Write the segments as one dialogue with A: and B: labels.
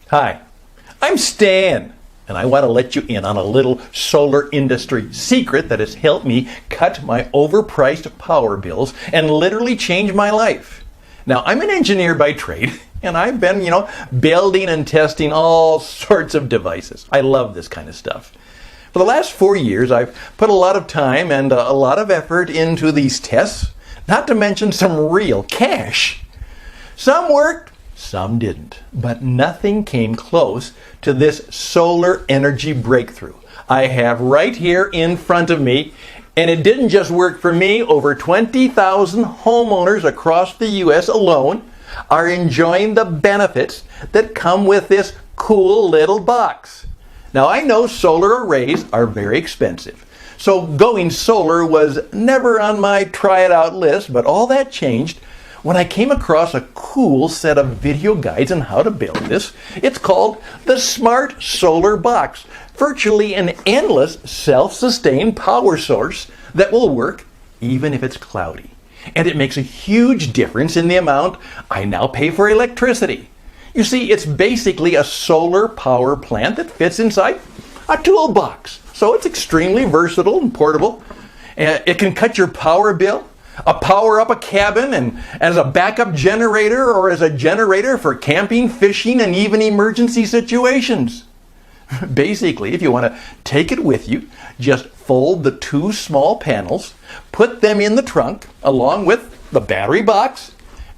A: Hi, I'm Stan, and I want to let you in on a little solar industry secret that has helped me cut my overpriced power bills and literally change my life. Now, I'm an engineer by trade, and I've been, building and testing all sorts of devices. I love this kind of stuff. For the last 4 years, I've put a lot of time and a lot of effort into these tests, not to mention some real cash. Some worked, some didn't, but nothing came close to this solar energy breakthrough I have right here in front of me. And it didn't just work for me. Over 20,000 homeowners across the U.S. alone are enjoying the benefits that come with this cool little box. Now, I know solar arrays are very expensive, so going solar was never on my try it out list, but all that changed when I came across a cool set of video guides on how to build this. It's called the Smart Solar Box, virtually an endless self-sustained power source that will work even if it's cloudy. And it makes a huge difference in the amount I now pay for electricity. You see, it's basically a solar power plant that fits inside a toolbox. So it's extremely versatile and portable. It can cut your power bill, power up a cabin, and as a backup generator or as a generator for camping, fishing, and even emergency situations. Basically, if you want to take it with you, just fold the two small panels, put them in the trunk along with the battery box,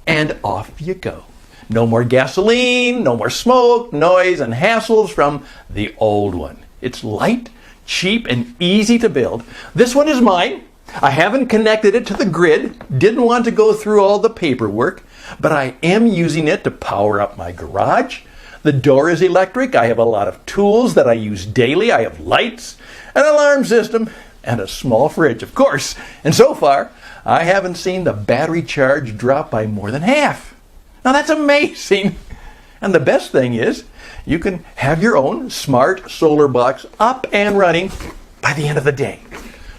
A: and off you go. No more gasoline, no more smoke, noise, and hassles from the old one. It's light, cheap, and easy to build. This one is mine. I haven't connected it to the grid, didn't want to go through all the paperwork, but I am using it to power up my garage. The door is electric. I have a lot of tools that I use daily. I have lights, an alarm system, and a small fridge, of course. And so far, I haven't seen the battery charge drop by more than half. Now that's amazing. And the best thing is, you can have your own smart solar box up and running by the end of the day.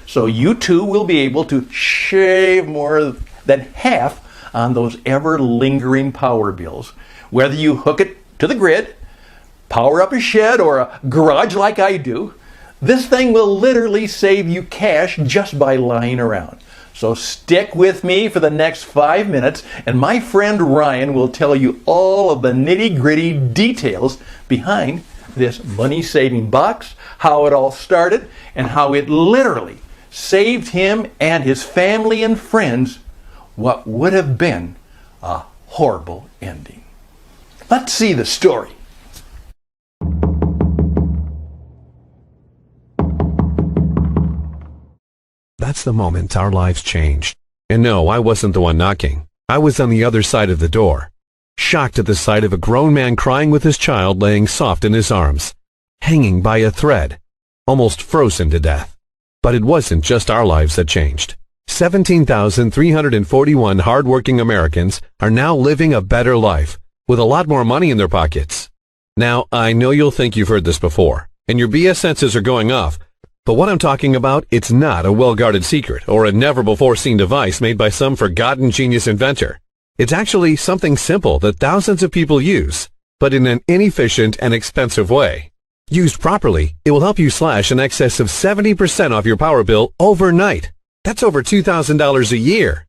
A: So you too will be able to shave more than half on those ever-lingering power bills. Whether you hook it to the grid, power up a shed or a garage like I do, this thing will literally save you cash just by lying around. So stick with me for the next 5 minutes, and my friend Ryan will tell you all of the nitty-gritty details behind this money-saving box, how it all started, and how it literally saved him and his family and friends what would have been a horrible ending. Let's see the story.
B: That's the moment our lives changed. And no, I wasn't the one knocking. I was on the other side of the door, shocked at the sight of a grown man crying with his child laying soft in his arms, hanging by a thread, almost frozen to death. But it wasn't just our lives that changed. 17,341 hardworking Americans are now living a better life, with a lot more money in their pockets. Now, I know you'll think you've heard this before, and your BS senses are going off, but what I'm talking about, it's not a well-guarded secret or a never-before-seen device made by some forgotten genius inventor. It's actually something simple that thousands of people use, but in an inefficient and expensive way. Used properly, it will help you slash in excess of 70% off your power bill overnight. That's over $2,000 a year.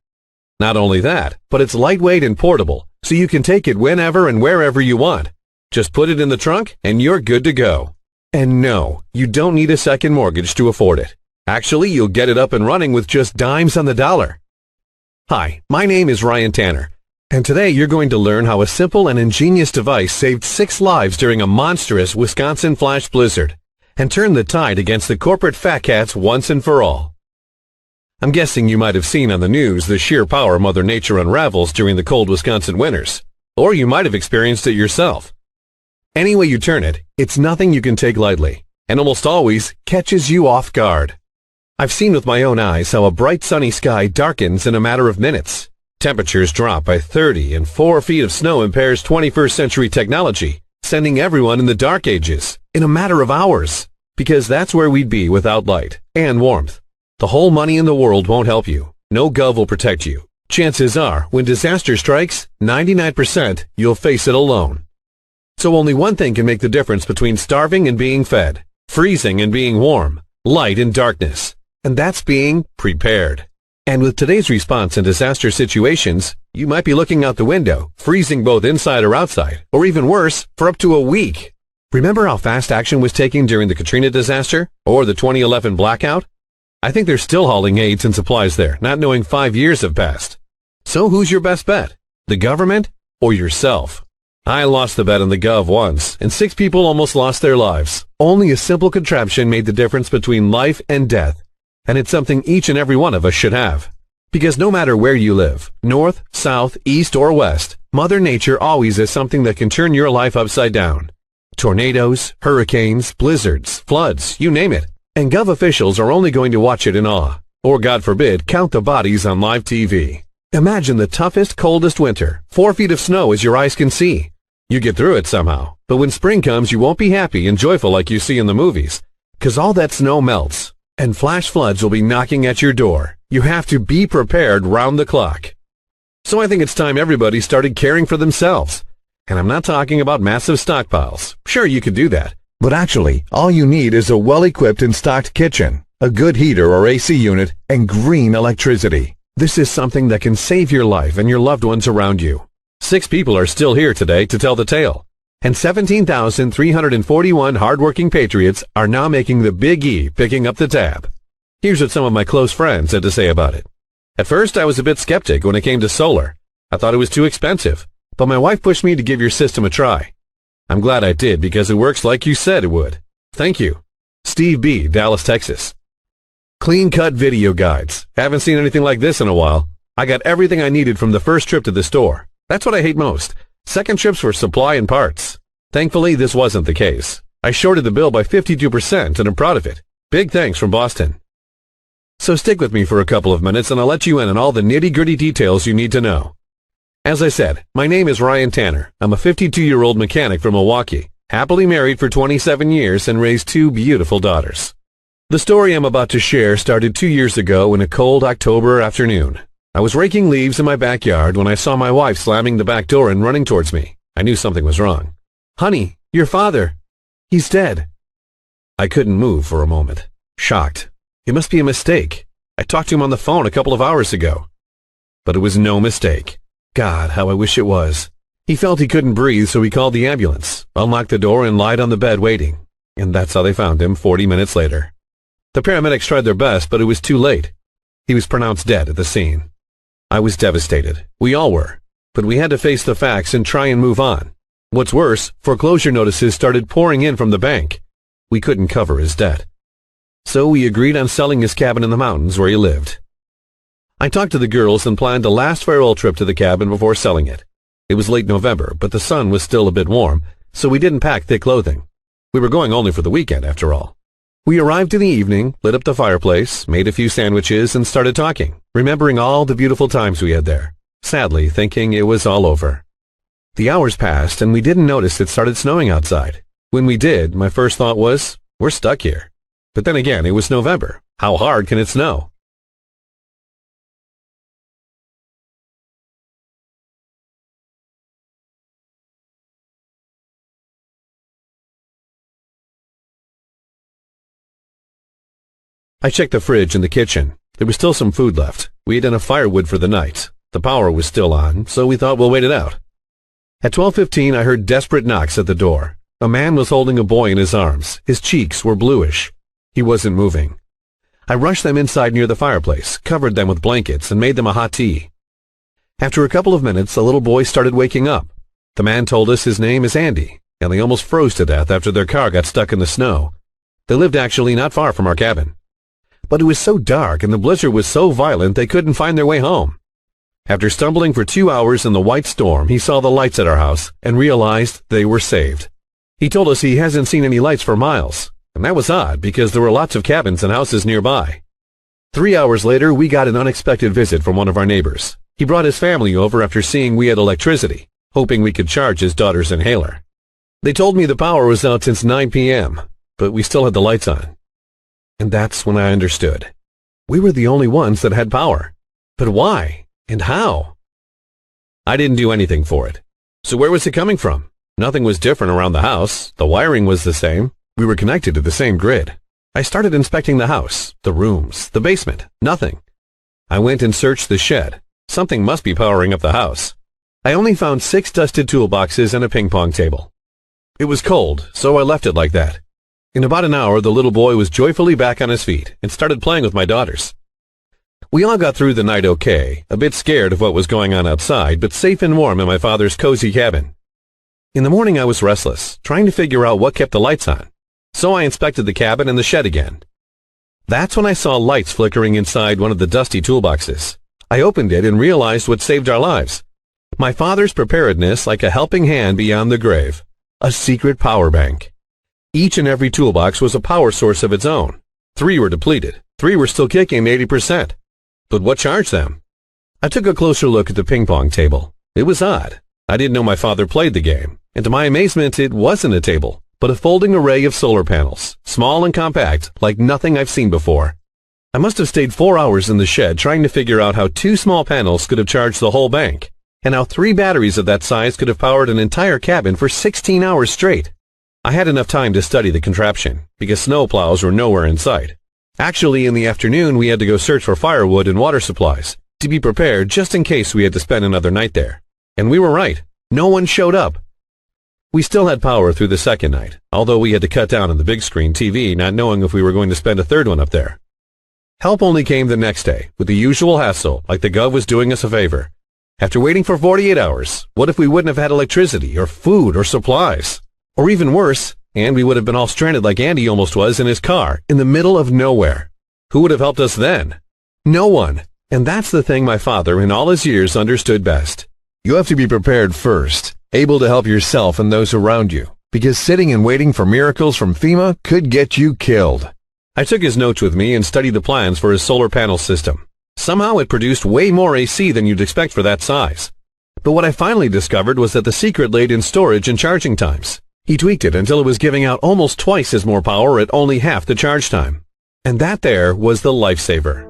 B: Not only that, but it's lightweight and portable, so you can take it whenever and wherever you want. Just put it in the trunk and you're good to go. And no, you don't need a second mortgage to afford it. Actually, you'll get it up and running with just dimes on the dollar. Hi, my name is Ryan Tanner, and today you're going to learn how a simple and ingenious device saved 6 lives during a monstrous Wisconsin flash blizzard and turned the tide against the corporate fat cats once and for all. I'm guessing you might have seen on the news the sheer power Mother Nature unravels during the cold Wisconsin winters, or you might have experienced it yourself. Any way you turn it, it's nothing you can take lightly, and almost always catches you off guard. I've seen with my own eyes how a bright sunny sky darkens in a matter of minutes. Temperatures drop by 30 and 4 feet of snow impairs 21st century technology, sending everyone in the dark ages in a matter of hours, because that's where we'd be without light and warmth. The whole money in the world won't help you. No gov will protect you. Chances are, when disaster strikes, 99% you'll face it alone. So only one thing can make the difference between starving and being fed, freezing and being warm, light and darkness, and that's being prepared. And with today's response in disaster situations, you might be looking out the window, freezing both inside or outside, or even worse, for up to a week. Remember how fast action was taken during the Katrina disaster, or the 2011 blackout? I think they're still hauling aids and supplies there, not knowing 5 years have passed. So who's your best bet? The government or yourself? I lost the bet on the Gov once, and 6 people almost lost their lives. Only a simple contraption made the difference between life and death, and it's something each and every one of us should have. Because no matter where you live, north, south, east, or west, Mother Nature always has something that can turn your life upside down. Tornadoes, hurricanes, blizzards, floods, you name it. And Gov officials are only going to watch it in awe, or God forbid, count the bodies on live TV. Imagine the toughest, coldest winter, 4 feet of snow as your eyes can see. You get through it somehow, but when spring comes you won't be happy and joyful like you see in the movies, 'cause all that snow melts, and flash floods will be knocking at your door. You have to be prepared round the clock. So I think it's time everybody started caring for themselves. And I'm not talking about massive stockpiles. Sure, you could do that. But actually, all you need is a well-equipped and stocked kitchen, a good heater or AC unit, and green electricity. This is something that can save your life and your loved ones around you. 6 people are still here today to tell the tale. And 17,341 hardworking patriots are now making the Big E picking up the tab. Here's what some of my close friends had to say about it. At first, I was a bit skeptic when it came to solar. I thought it was too expensive, but my wife pushed me to give your system a try. I'm glad I did because it works like you said it would. Thank you. Steve B., Dallas, Texas. Clean-cut video guides. Haven't seen anything like this in a while. I got everything I needed from the first trip to the store. That's what I hate most. Second trips for supply and parts. Thankfully, this wasn't the case. I shorted the bill by 52% and I'm proud of it. Big thanks from Boston. So stick with me for a couple of minutes and I'll let you in on all the nitty-gritty details you need to know. As I said, my name is Ryan Tanner. I'm a 52-year-old mechanic from Milwaukee, happily married for 27 years and raised 2 beautiful daughters. The story I'm about to share started 2 years ago in a cold October afternoon. I was raking leaves in my backyard when I saw my wife slamming the back door and running towards me. I knew something was wrong. "Honey, your father. He's dead." I couldn't move for a moment, shocked. It must be a mistake. I talked to him on the phone a couple of hours ago. But it was no mistake. God, how I wish it was. He felt he couldn't breathe, so he called the ambulance, unlocked the door, and lied on the bed waiting. And that's how they found him 40 minutes later. The paramedics tried their best, but it was too late. He was pronounced dead at the scene. I was devastated. We all were. But we had to face the facts and try and move on. What's worse, foreclosure notices started pouring in from the bank. We couldn't cover his debt. So we agreed on selling his cabin in the mountains where he lived. I talked to the girls and planned a last farewell trip to the cabin before selling it. It was late November, but the sun was still a bit warm, so we didn't pack thick clothing. We were going only for the weekend, after all. We arrived in the evening, lit up the fireplace, made a few sandwiches, and started talking, remembering all the beautiful times we had there, sadly thinking it was all over. The hours passed, and we didn't notice it started snowing outside. When we did, my first thought was, we're stuck here. But then again, it was November. How hard can it snow? I checked the fridge in the kitchen. There was still some food left. We had enough firewood for the night. The power was still on, so we thought we'll wait it out. At 12:15, I heard desperate knocks at the door. A man was holding a boy in his arms. His cheeks were bluish. He wasn't moving. I rushed them inside near the fireplace, covered them with blankets, and made them a hot tea. After a couple of minutes, the little boy started waking up. The man told us his name is Andy, and they almost froze to death after their car got stuck in the snow. They lived actually not far from our cabin. But it was so dark and the blizzard was so violent they couldn't find their way home. After stumbling for 2 hours in the white storm, he saw the lights at our house and realized they were saved. He told us he hasn't seen any lights for miles, and that was odd because there were lots of cabins and houses nearby. 3 hours later, we got an unexpected visit from one of our neighbors. He brought his family over after seeing we had electricity, hoping we could charge his daughter's inhaler. They told me the power was out since 9 p.m., but we still had the lights on. And that's when I understood. We were the only ones that had power. But why? And how? I didn't do anything for it. So where was it coming from? Nothing was different around the house. The wiring was the same. We were connected to the same grid. I started inspecting the house, the rooms, the basement. Nothing. I went and searched the shed. Something must be powering up the house. I only found 6 dusted toolboxes and a ping pong table. It was cold, so I left it like that. In about an hour, the little boy was joyfully back on his feet and started playing with my daughters. We all got through the night okay, a bit scared of what was going on outside, but safe and warm in my father's cozy cabin. In the morning I was restless, trying to figure out what kept the lights on. So I inspected the cabin and the shed again. That's when I saw lights flickering inside one of the dusty toolboxes. I opened it and realized what saved our lives. My father's preparedness like a helping hand beyond the grave. A secret power bank. Each and every toolbox was a power source of its own. 3 were depleted. 3 were still kicking 80%. But what charged them? I took a closer look at the ping pong table. It was odd. I didn't know my father played the game. And to my amazement, it wasn't a table, but a folding array of solar panels, small and compact, like nothing I've seen before. I must have stayed 4 hours in the shed trying to figure out how 2 small panels could have charged the whole bank, and how 3 batteries of that size could have powered an entire cabin for 16 hours straight. I had enough time to study the contraption, because snowplows were nowhere in sight. Actually, in the afternoon, we had to go search for firewood and water supplies, to be prepared just in case we had to spend another night there. And we were right. No one showed up. We still had power through the second night, although we had to cut down on the big screen TV, not knowing if we were going to spend a third one up there. Help only came the next day, with the usual hassle, like the Gov was doing us a favor. After waiting for 48 hours, what if we wouldn't have had electricity, or food, or supplies? Or even worse, and we would have been all stranded like Andy almost was in his car, in the middle of nowhere. Who would have helped us then? No one. And that's the thing my father, in all his years, understood best. You have to be prepared first, able to help yourself and those around you, because sitting and waiting for miracles from FEMA could get you killed. I took his notes with me and studied the plans for his solar panel system. Somehow it produced way more AC than you'd expect for that size. But what I finally discovered was that the secret laid in storage and charging times. He tweaked it until it was giving out almost twice as more power at only half the charge time. And that there was the lifesaver.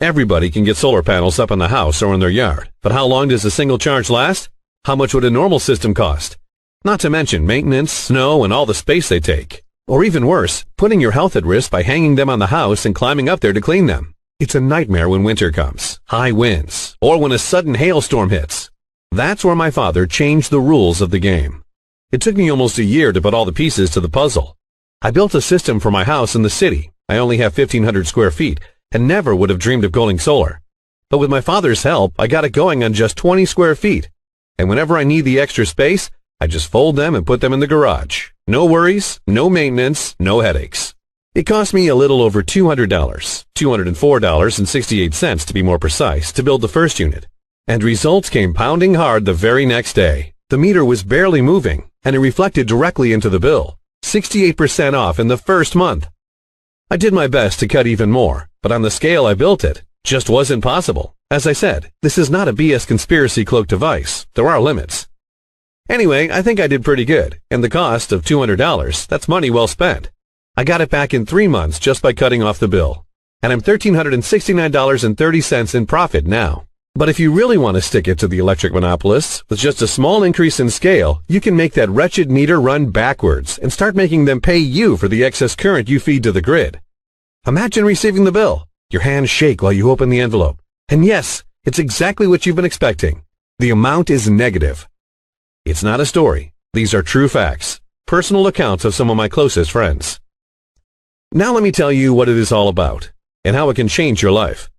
B: Everybody can get solar panels up in the house or in their yard, but how long does a single charge last? How much would a normal system cost? Not to mention maintenance, snow, and all the space they take. Or even worse, putting your health at risk by hanging them on the house and climbing up there to clean them. It's a nightmare when winter comes, high winds, or when a sudden hailstorm hits. That's where my father changed the rules of the game. It took me almost a year to put all the pieces to the puzzle. I built a system for my house in the city. I only have 1,500 square feet, and never would have dreamed of going solar. But with my father's help, I got it going on just 20 square feet. And whenever I need the extra space, I just fold them and put them in the garage. No worries, no maintenance, no headaches. It cost me a little over $200, $204.68 to be more precise, to build the first unit. And results came pounding hard the very next day. The meter was barely moving, and it reflected directly into the bill. 68% off in the first month. I did my best to cut even more, but on the scale I built it, just wasn't possible. As I said, this is not a BS conspiracy cloak device. There are limits. Anyway, I think I did pretty good, and the cost of $200, that's money well spent. I got it back in 3 months just by cutting off the bill, and I'm $1,369.30 in profit now. But if you really want to stick it to the electric monopolists, with just a small increase in scale, you can make that wretched meter run backwards and start making them pay you for the excess current you feed to the grid. Imagine receiving the bill. Your hands shake while you open the envelope. And yes, it's exactly what you've been expecting. The amount is negative. It's not a story. These are true facts. Personal accounts of some of my closest friends. Now let me tell you what it is all about and how it can change your life.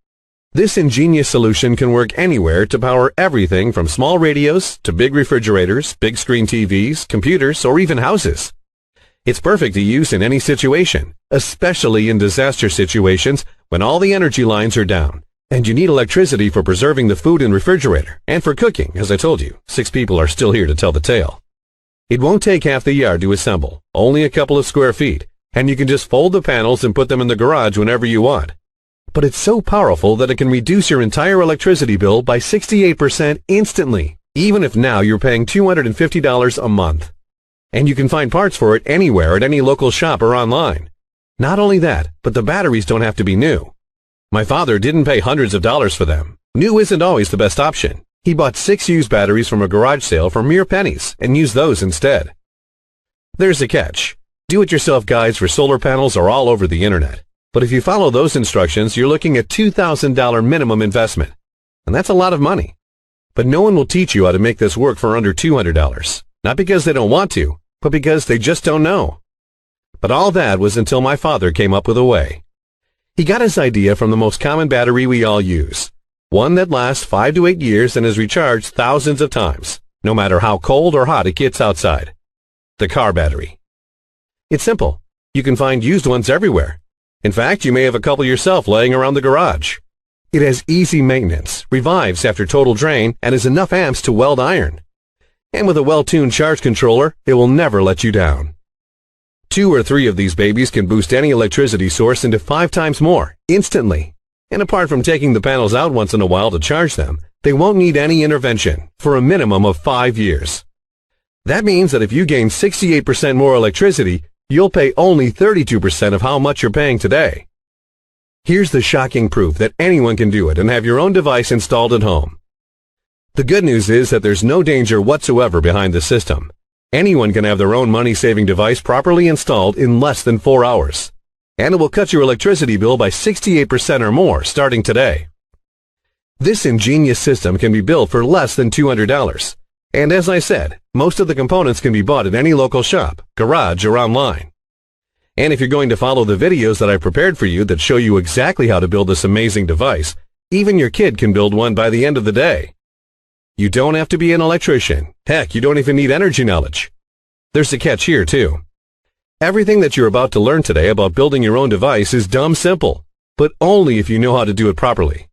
B: This ingenious solution can work anywhere to power everything from small radios to big refrigerators, big screen TVs, computers, or even houses. It's perfect to use in any situation, especially in disaster situations when all the energy lines are down and you need electricity for preserving the food in the refrigerator and for cooking. As I told you, 6 people are still here to tell the tale. It won't take half the yard to assemble, only a couple of square feet, and you can just fold the panels and put them in the garage whenever you want. But it's so powerful that it can reduce your entire electricity bill by 68% instantly, even if now you're paying $250 a month. And you can find parts for it anywhere at any local shop or online. Not only that, but the batteries don't have to be new. My father didn't pay hundreds of dollars for them. New isn't always the best option. He bought 6 used batteries from a garage sale for mere pennies and used those instead. There's a catch. Do-it-yourself guides for solar panels are all over the internet. But if you follow those instructions, you're looking at $2,000 minimum investment. And that's a lot of money. But no one will teach you how to make this work for under $200. Not because they don't want to, but because they just don't know. But all that was until my father came up with a way. He got his idea from the most common battery we all use. One that lasts 5 to 8 years and is recharged thousands of times, no matter how cold or hot it gets outside. The car battery. It's simple. You can find used ones everywhere. In fact, you may have a couple yourself laying around the garage. It has easy maintenance, revives after total drain, and has enough amps to weld iron. And with a well-tuned charge controller, it will never let you down. 2 or 3 of these babies can boost any electricity source into 5 times more, instantly. And apart from taking the panels out once in a while to charge them, they won't need any intervention for a minimum of 5 years. That means that if you gain 68% more electricity, you'll pay only 32% of how much you're paying today. Here's the shocking proof that anyone can do it and have your own device installed at home. The good news is that there's no danger whatsoever behind the system. Anyone can have their own money-saving device properly installed in less than 4 hours. And it will cut your electricity bill by 68% or more starting today. This ingenious system can be built for less than $200. And as I said, most of the components can be bought at any local shop, garage, or online. And if you're going to follow the videos that I prepared for you that show you exactly how to build this amazing device, even your kid can build one by the end of the day. You don't have to be an electrician. Heck, you don't even need energy knowledge. There's a catch here, too. Everything that you're about to learn today about building your own device is dumb simple, but only if you know how to do it properly.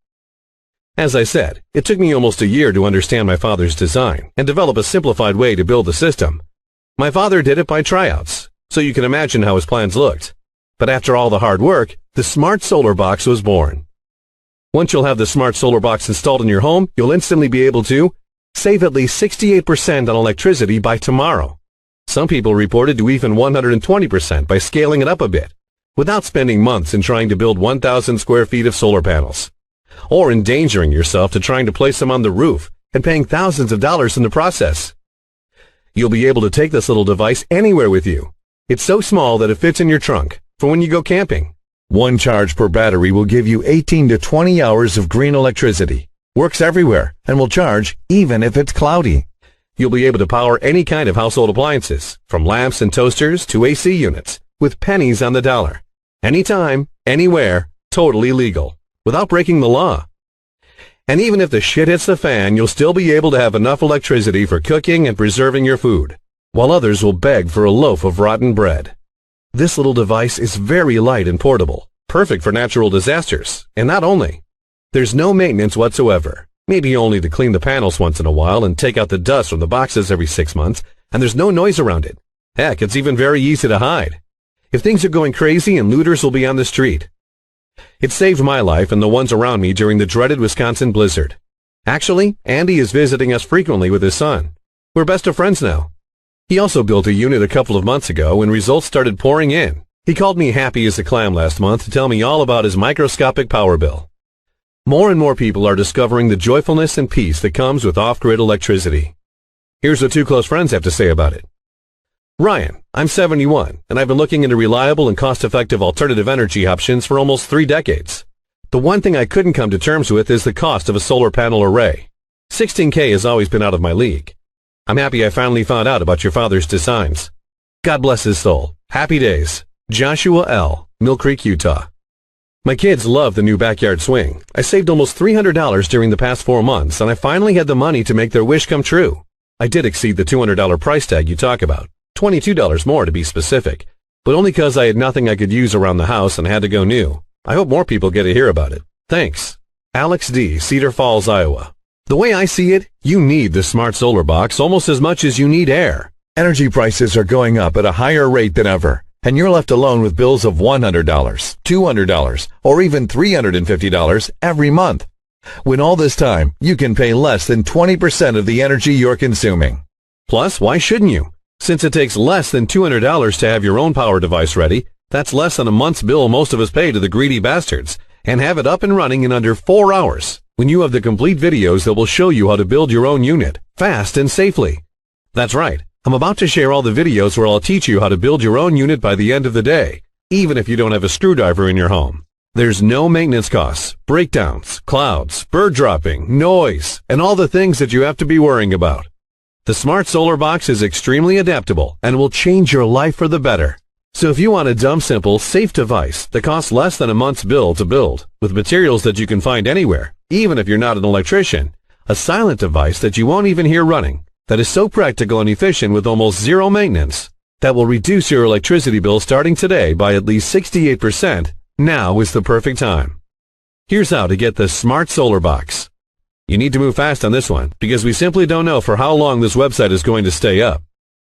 B: As I said, it took me almost a year to understand my father's design and develop a simplified way to build the system. My father did it by tryouts, so you can imagine how his plans looked. But after all the hard work, the Smart Solar Box was born. Once you'll have the Smart Solar Box installed in your home, you'll instantly be able to save at least 68% on electricity by tomorrow. Some people reported to even 120% by scaling it up a bit, without spending months in trying to build 1,000 square feet of solar panels, or endangering yourself to trying to place them on the roof and paying thousands of dollars in the process. You'll be able to take this little device anywhere with you. It's so small that it fits in your trunk for when you go camping. One charge per battery will give you 18 to 20 hours of green electricity. Works everywhere and will charge even if it's cloudy. You'll be able to power any kind of household appliances, from lamps and toasters to AC units, with pennies on the dollar. Anytime, anywhere, totally legal, without breaking the law. And even if the shit hits the fan, you'll still be able to have enough electricity for cooking and preserving your food, while others will beg for a loaf of rotten bread. This little device is very light and portable, perfect for natural disasters, and not only. There's no maintenance whatsoever, maybe only to clean the panels once in a while and take out the dust from the boxes every 6 months, and there's no noise around it. Heck, it's even very easy to hide. If things are going crazy and looters will be on the street. It saved my life and the ones around me during the dreaded Wisconsin blizzard. Actually, Andy is visiting us frequently with his son. We're best of friends now. He also built a unit a couple of months ago when results started pouring in. He called me happy as a clam last month to tell me all about his microscopic power bill. More and more people are discovering the joyfulness and peace that comes with off-grid electricity. Here's what 2 close friends have to say about it. Ryan, I'm 71, and I've been looking into reliable and cost-effective alternative energy options for almost 3 decades. The one thing I couldn't come to terms with is the cost of a solar panel array. $16K has always been out of my league. I'm happy I finally found out about your father's designs. God bless his soul. Happy days. Joshua L., Mill Creek, Utah. My kids love the new backyard swing. I saved almost $300 during the past 4 months, and I finally had the money to make their wish come true. I did exceed the $200 price tag you talk about, $22 more to be specific, but only because I had nothing I could use around the house and had to go new. I hope more people get to hear about it. Thanks. Alex D., Cedar Falls, Iowa. The way I see it, you need the Smart Solar Box almost as much as you need air.
C: Energy prices are going up at a higher rate than ever, and you're left alone with bills of $100, $200, or even $350 every month. When all this time, you can pay less than 20% of the energy you're consuming.
B: Plus, why shouldn't you? Since it takes less than $200 to have your own power device ready, that's less than a month's bill most of us pay to the greedy bastards, and have it up and running in under 4 hours, when you have the complete videos that will show you how to build your own unit, fast and safely. That's right. I'm about to share all the videos where I'll teach you how to build your own unit by the end of the day, even if you don't have a screwdriver in your home. There's no maintenance costs, breakdowns, clouds, bird dropping, noise, and all the things that you have to be worrying about. The Smart Solar Box is extremely adaptable and will change your life for the better. So if you want a dumb, simple, safe device that costs less than a month's bill to build, with materials that you can find anywhere, even if you're not an electrician, a silent device that you won't even hear running, that is so practical and efficient with almost zero maintenance, that will reduce your electricity bill starting today by at least 68%, now is the perfect time. Here's how to get the Smart Solar Box. You need to move fast on this one, because we simply don't know for how long this website is going to stay up.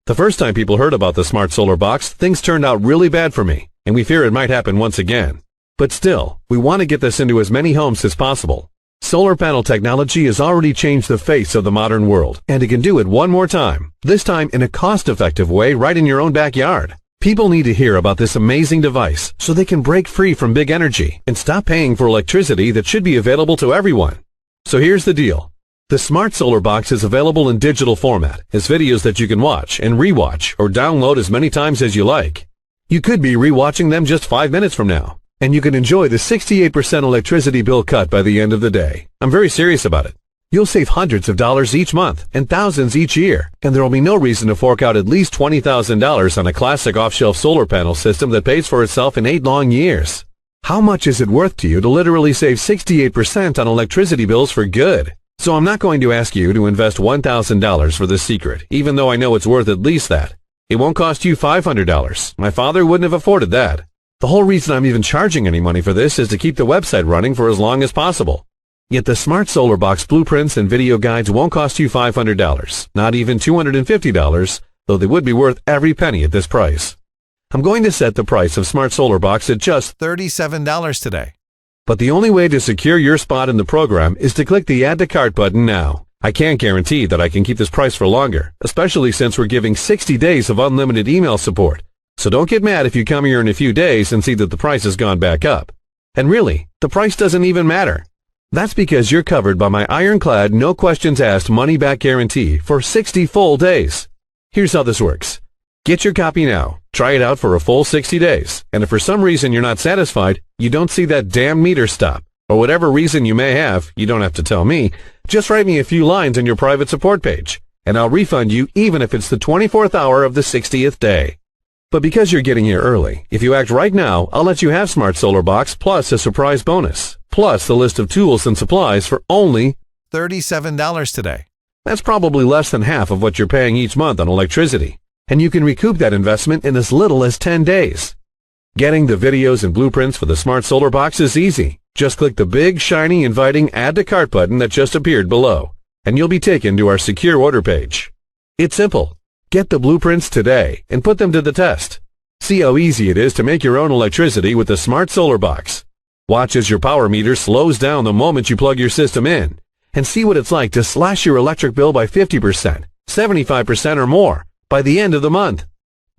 B: The first time people heard about the Smart Solar Box, things turned out really bad for me, and we fear it might happen once again. But still, we want to get this into as many homes as possible. Solar panel technology has already changed the face of the modern world, and it can do it one more time, this time in a cost-effective way right in your own backyard. People need to hear about this amazing device so they can break free from big energy and stop paying for electricity that should be available to everyone. So here's the deal. The Smart Solar Box is available in digital format as videos that you can watch and rewatch or download as many times as you like. You could be rewatching them just 5 minutes from now, and you can enjoy the 68% electricity bill cut by the end of the day. I'm very serious about it. You'll save hundreds of dollars each month and thousands each year, and there will be no reason to fork out at least $20,000 on a classic off-shelf solar panel system that pays for itself in 8 long years. How much is it worth to you to literally save 68% on electricity bills for good? So I'm not going to ask you to invest $1,000 for this secret, even though I know it's worth at least that. It won't cost you $500. My father wouldn't have afforded that. The whole reason I'm even charging any money for this is to keep the website running for as long as possible. Yet the Smart Solar Box blueprints and video guides won't cost you $500, not even $250, though they would be worth every penny at this price. I'm going to set the price of Smart Solar Box at just $37 today. But the only way to secure your spot in the program is to click the Add to Cart button now. I can't guarantee that I can keep this price for longer, especially since we're giving 60 days of unlimited email support. So don't get mad if you come here in a few days and see that the price has gone back up. And really, the price doesn't even matter. That's because you're covered by my ironclad, no questions asked money-back guarantee for 60 full days. Here's how this works. Get your copy now, try it out for a full 60 days, and if for some reason you're not satisfied, you don't see that damn meter stop, or whatever reason you may have, you don't have to tell me, just write me a few lines on your private support page, and I'll refund you even if it's the 24th hour of the 60th day. But because you're getting here early, if you act right now, I'll let you have Smart Solar Box plus a surprise bonus, plus the list of tools and supplies for only $37 today. That's probably less than half of what you're paying each month on electricity, and you can recoup that investment in as little as 10 days. Getting the videos and blueprints for the Smart Solar Box is easy. Just click the big, shiny, inviting Add to Cart button that just appeared below, and you'll be taken to our secure order page. It's simple. Get the blueprints today and put them to the test. See how easy it is to make your own electricity with the Smart Solar Box. Watch as your power meter slows down the moment you plug your system in, and see what it's like to slash your electric bill by 50%, 75% or more by the end of the month.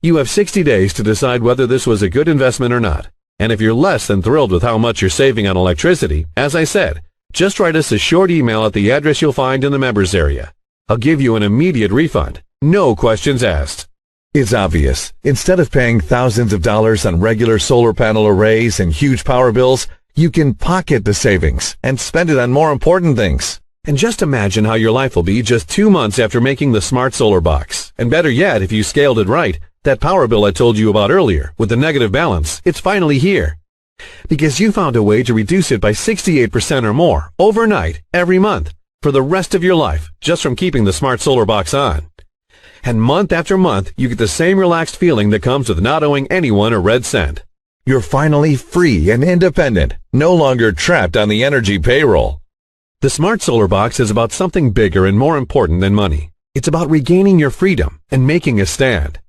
B: You have 60 days to decide whether this was a good investment or not. And if you're less than thrilled with how much you're saving on electricity, as I said, just write us a short email at the address you'll find in the members area. I'll give you an immediate refund. No questions asked.
C: It's obvious. Instead of paying thousands of dollars on regular solar panel arrays and huge power bills, you can pocket the savings and spend it on more important things.
B: And just imagine how your life will be just 2 months after making the Smart Solar Box. And better yet, if you scaled it right, That power bill I told you about earlier with the negative balance, it's finally here. Because you found a way to reduce it by 68% or more overnight every month for the rest of your life just from keeping the Smart Solar Box on. And month after month, you get the same relaxed feeling that comes with not owing anyone a red cent.
C: You're finally free and independent, no longer trapped on the energy payroll.
B: The Smart Solar Box is about something bigger and more important than money. It's about regaining your freedom and making a stand.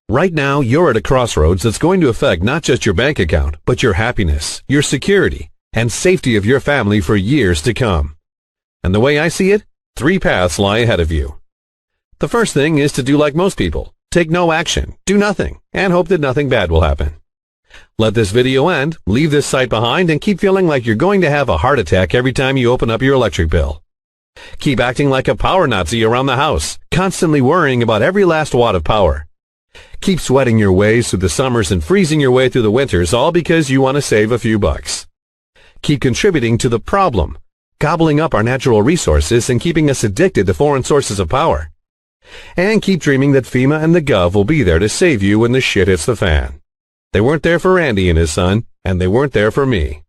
B: Right now, you're at a crossroads that's going to affect not just your bank account, but your happiness, your security, and safety of your family for years to come. And the way I see it, 3 paths lie ahead of you. The first thing is to do like most people. Take no action, do nothing, and hope that nothing bad will happen. Let this video end, leave this site behind, and keep feeling like you're going to have a heart attack every time you open up your electric bill. Keep acting like a power Nazi around the house, constantly worrying about every last watt of power. Keep sweating your ways through the summers and freezing your way through the winters, all because you want to save a few bucks. Keep contributing to the problem, gobbling up our natural resources and keeping us addicted to foreign sources of power. And keep dreaming that FEMA and the Gov will be there to save you when the shit hits the fan. They weren't there for Randy and his son, and they weren't there for me.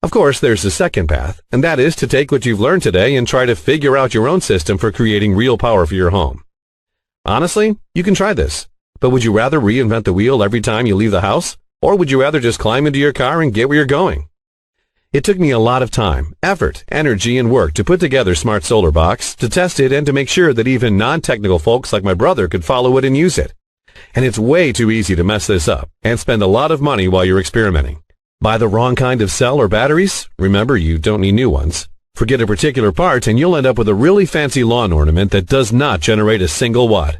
B: Of course, there's the second path, and that is to take what you've learned today and try to figure out your own system for creating real power for your home. Honestly, you can try this, but would you rather reinvent the wheel every time you leave the house, or would you rather just climb into your car and get where you're going? It took me a lot of time, effort, energy, and work to put together Smart Solar Box, to test it, and to make sure that even non-technical folks like my brother could follow it and use it. And it's way too easy to mess this up and spend a lot of money while you're experimenting. Buy the wrong kind of cell or batteries? Remember, you don't need new ones. Forget a particular part and you'll end up with a really fancy lawn ornament that does not generate a single watt.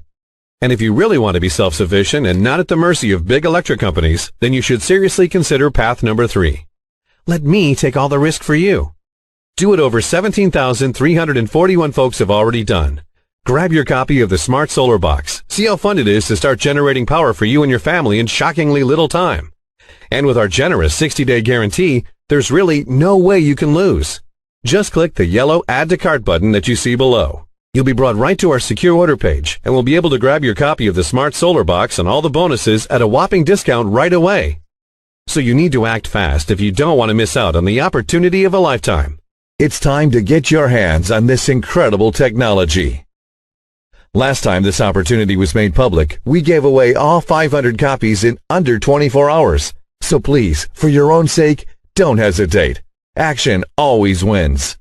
B: And if you really want to be self-sufficient and not at the mercy of big electric companies, then you should seriously consider path number 3. Let me take all the risk for you. Do what over 17,341 folks have already done. Grab your copy of the Smart Solar Box. See how fun it is to start generating power for you and your family in shockingly little time. And with our generous 60-day guarantee, there's really no way you can lose. Just click the yellow Add to Cart button that you see below. You'll be brought right to our secure order page and will be able to grab your copy of the Smart Solar Box and all the bonuses at a whopping discount right away. So you need to act fast if you don't want to miss out on the opportunity of a lifetime.
C: It's time to get your hands on this incredible technology. Last time this opportunity was made public, we gave away all 500 copies in under 24 hours. So please, for your own sake, don't hesitate. Action always wins.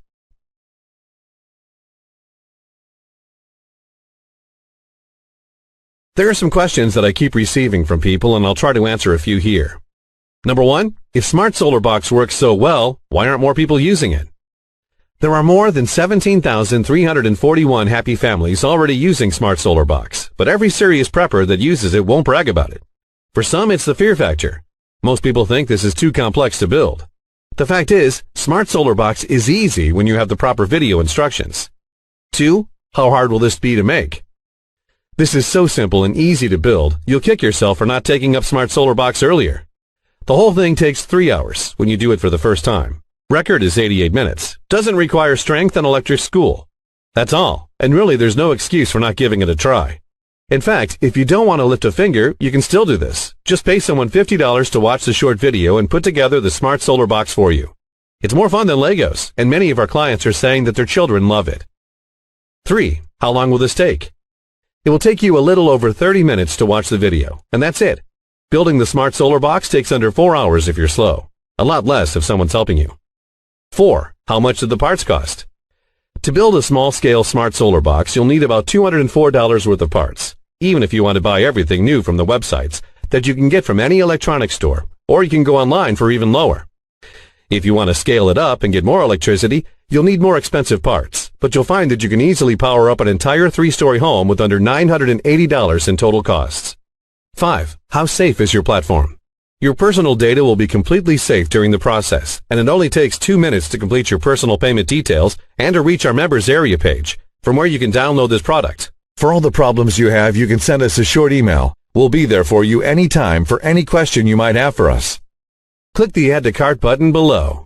B: There are some questions that I keep receiving from people, and I'll try to answer a few here. Number 1, if Smart Solar Box works so well, why aren't more people using it? There are more than 17,341 happy families already using Smart Solar Box, but every serious prepper that uses it won't brag about it. For some, it's the fear factor. Most people think this is too complex to build. The fact is, Smart Solar Box is easy when you have the proper video instructions. 2, how hard will this be to make? This is so simple and easy to build, you'll kick yourself for not taking up Smart Solar Box earlier. The whole thing takes 3 hours when you do it for the first time. Record is 88 minutes. Doesn't require strength and electric school. That's all, and really there's no excuse for not giving it a try. In fact, if you don't want to lift a finger, you can still do this. Just pay someone $50 to watch the short video and put together the Smart Solar Box for you. It's more fun than Legos, and many of our clients are saying that their children love it. 3, how long will this take? It will take you a little over 30 minutes to watch the video, and that's it. Building the Smart Solar Box takes under 4 hours if you're slow. A lot less if someone's helping you. 4, how much did the parts cost? To build a small-scale Smart Solar Box, you'll need about $204 worth of parts, even if you want to buy everything new from the websites that you can get from any electronics store, or you can go online for even lower. If you want to scale it up and get more electricity, you'll need more expensive parts, but you'll find that you can easily power up an entire 3-story home with under $980 in total costs. 5, how safe is your platform? Your personal data will be completely safe during the process, and it only takes 2 minutes to complete your personal payment details and to reach our members area page, from where you can download this product.
C: For all the problems you have, you can send us a short email. We'll be there for you anytime for any question you might have for us.
B: Click the Add to Cart button below.